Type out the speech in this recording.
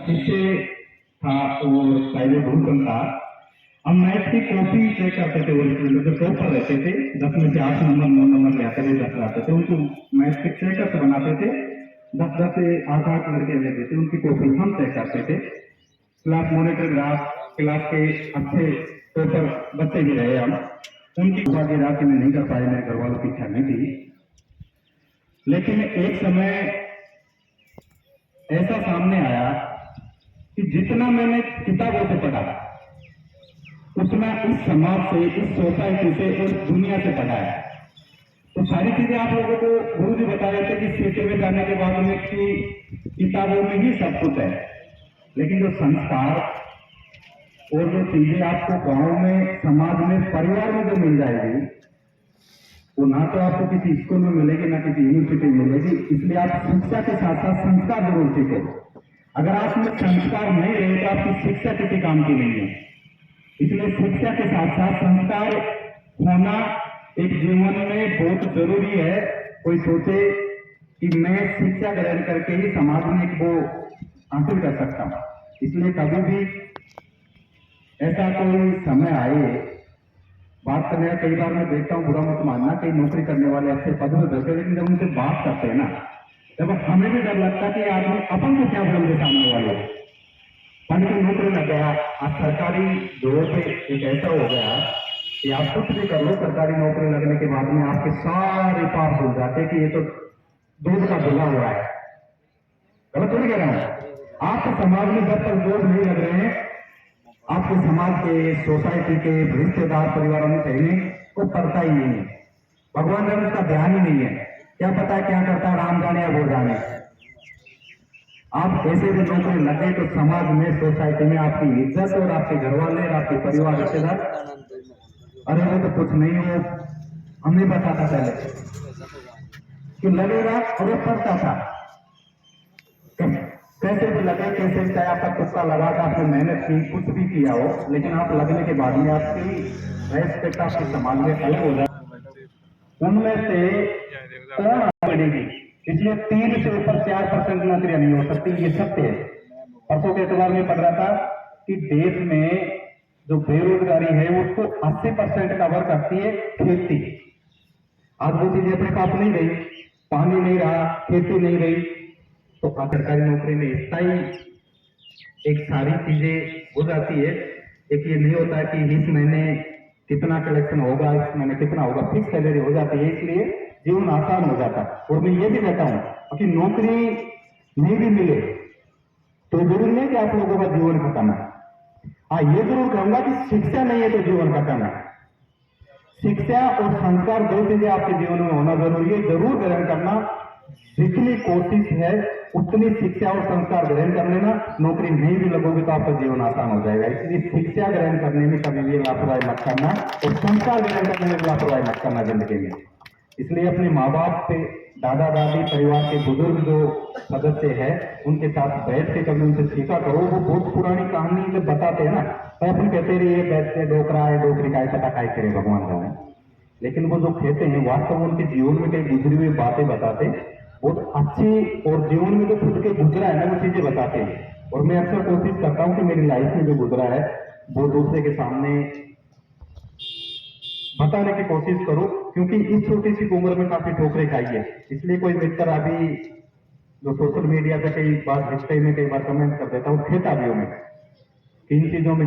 पीछे था वो पहले भूलकम था। हम मैथ की कॉपी चेक करते थे, वो जो टॉपर रहते थे 10 में से 8 नंबर 9 नंबर ले आते थे, 10 लाते थे, उनको मैथ के चेकर्स बनाते थे। 10 से 8 लड़के रहते थे, उनकी कॉपी हम चेक करते थे। क्लास मॉनिटर ग्राफ क्लास के अच्छे टॉपर बच्चे भी रहे हम, उनकी की राशि में नहीं कर पाए, मेरे घर वालों की इच्छा नहीं थी। लेकिन एक समय ऐसा सामने आया कि जितना मैंने किताबों से पढ़ा उतना इस समाज से, इस सोसाइटी से और दुनिया से पढ़ा है। तो सारी चीजें आप लोगों को गुरु जी बता रहे थे कि सीटे में जाने के बाद में कि किताबों में ही सब कुछ है, लेकिन जो संस्कार और जो चीजें आपको गांव में, समाज में, परिवार में जो मिल जाएगी, वो ना तो आपको किसी स्कूल में मिलेगी, ना किसी यूनिवर्सिटी में मिलेगी। इसलिए आप शिक्षा के साथ साथ संस्कार जरूर सीखो। अगर आप में संस्कार नहीं रहे तो आपकी शिक्षा किसी काम की नहीं है। इसलिए शिक्षा के साथ साथ संस्कार होना एक जीवन में बहुत जरूरी है। कोई सोचे कि मैं शिक्षा ग्रहण करके ही समाज में एक वो हासिल कर सकता हूं, इसलिए कभी भी ऐसा कोई समय आए बात करने का, कई बार मैं देखता हूं, बुरा मत मानना, कई नौकरी करने वाले अच्छे पद में बैठे, लेकिन जब उनसे बात करते हैं ना, तब हमें भी डर लगता है कि आदमी अपन को क्या बोल दे सामने वाले। पद की नौकरी लग गया, आज सरकारी जोर पे एक ऐसा हो गया कि आप कुछ भी कर लो, सरकारी नौकरी लगने के बाद में आपके सारे पाप भूल जाते कि ये तो दूध का धुला हुआ है। गलत थोड़ी कह रहा हूं। आपके समाज में जब तक जोर नहीं लग रहे हैं, आपके समाज के, सोसाइटी के, रिश्तेदार, परिवारों में कहीं को करता ही नहीं है। भगवान राम उसका ध्यान ही नहीं है। क्या पता है क्या करता है, राम जाने या वो जाने। आप ऐसे भी नौकरी लगे तो समाज में, सोसाइटी में आपकी इज्जत और आपके घर वाले, आपके परिवार, रिश्तेदार, अरे वो तो कुछ नहीं हो, हमने बताता पहले कि लगेगा, और वो पढ़ता था कैसे भी लगे, कैसे चाहे आपका तुक्का लगा था, आपने मेहनत की, कुछ भी किया हो, लेकिन आप लगने के बाद में आपकी रेस्पेक्ट आपके समाज में अलग हो जाए। उनमें से कौन बढ़ेगी? इसलिए 3 से ऊपर 4% नौकरियां नहीं हो सकती, ये सत्य है। परसों के अखबार में पढ़ रहा था कि देश में जो बेरोजगारी है उसको 80% कवर करती है खेती। आज वो चीजें अपने पास नहीं रही, पानी नहीं रहा, खेती नहीं रही, तो सरकारी नौकरी में स्थायी एक सारी चीजें हो जाती है। एक ये नहीं होता कि इस महीने कितना कलेक्शन होगा, इस महीने कितना होगा, फिक्स सैलरी हो जाती है, इसलिए जीवन आसान हो जाता है। और मैं ये भी कहता हूं कि नौकरी नहीं भी मिले तो जरूरी नहीं कि आप लोगों का जीवन खत्म है। हाँ, ये जरूर कहूंगा कि शिक्षा नहीं है तो जीवन खत्म है। शिक्षा और संस्कार दो चीजें आपके जीवन में होना जरूरी है, जरूर ग्रहण करना। जितनी कोशिश है उतनी शिक्षा और संस्कार ग्रहण कर लेना। नौकरी नहीं भी लगोगे तो आपका जीवन आसान हो जाएगा। इसलिए शिक्षा ग्रहण करने में कभी भी लापरवाही मत करना और संस्कार ग्रहण करने में लापरवाही मत करना जिंदगी में। इसलिए अपने माँ बाप से, दादा दादी, परिवार के बुजुर्ग जो सदस्य है, उनके साथ बैठ के कभी उनसे सीखा करो। वो बहुत पुरानी कहानी जब बताते हैं ना, तो अपन कहते रहिए बैठते डोकरा है, डोकरी का पता काय करे भगवान जाने, लेकिन वो जो कहते हैं वास्तव में उनके जीवन में कई गुजरी हुई बातें बताते, बहुत अच्छी, और जीवन में जो खुद के गुजरा है ना वो चीजें बताते हैं। और मैं अक्सर कोशिश करता हूं कि मेरी लाइफ में जो गुजरा है वो दूसरे के सामने बताने की कोशिश करूं, क्योंकि इस छोटी सी उम्र में काफी ठोकरें खाई है। इसलिए कोई मित्र अभी जो सोशल मीडिया पे कई बार रिश्ते में कई बार कमेंट कर देता हूं, खेता भी हूं मैं इन चीजों में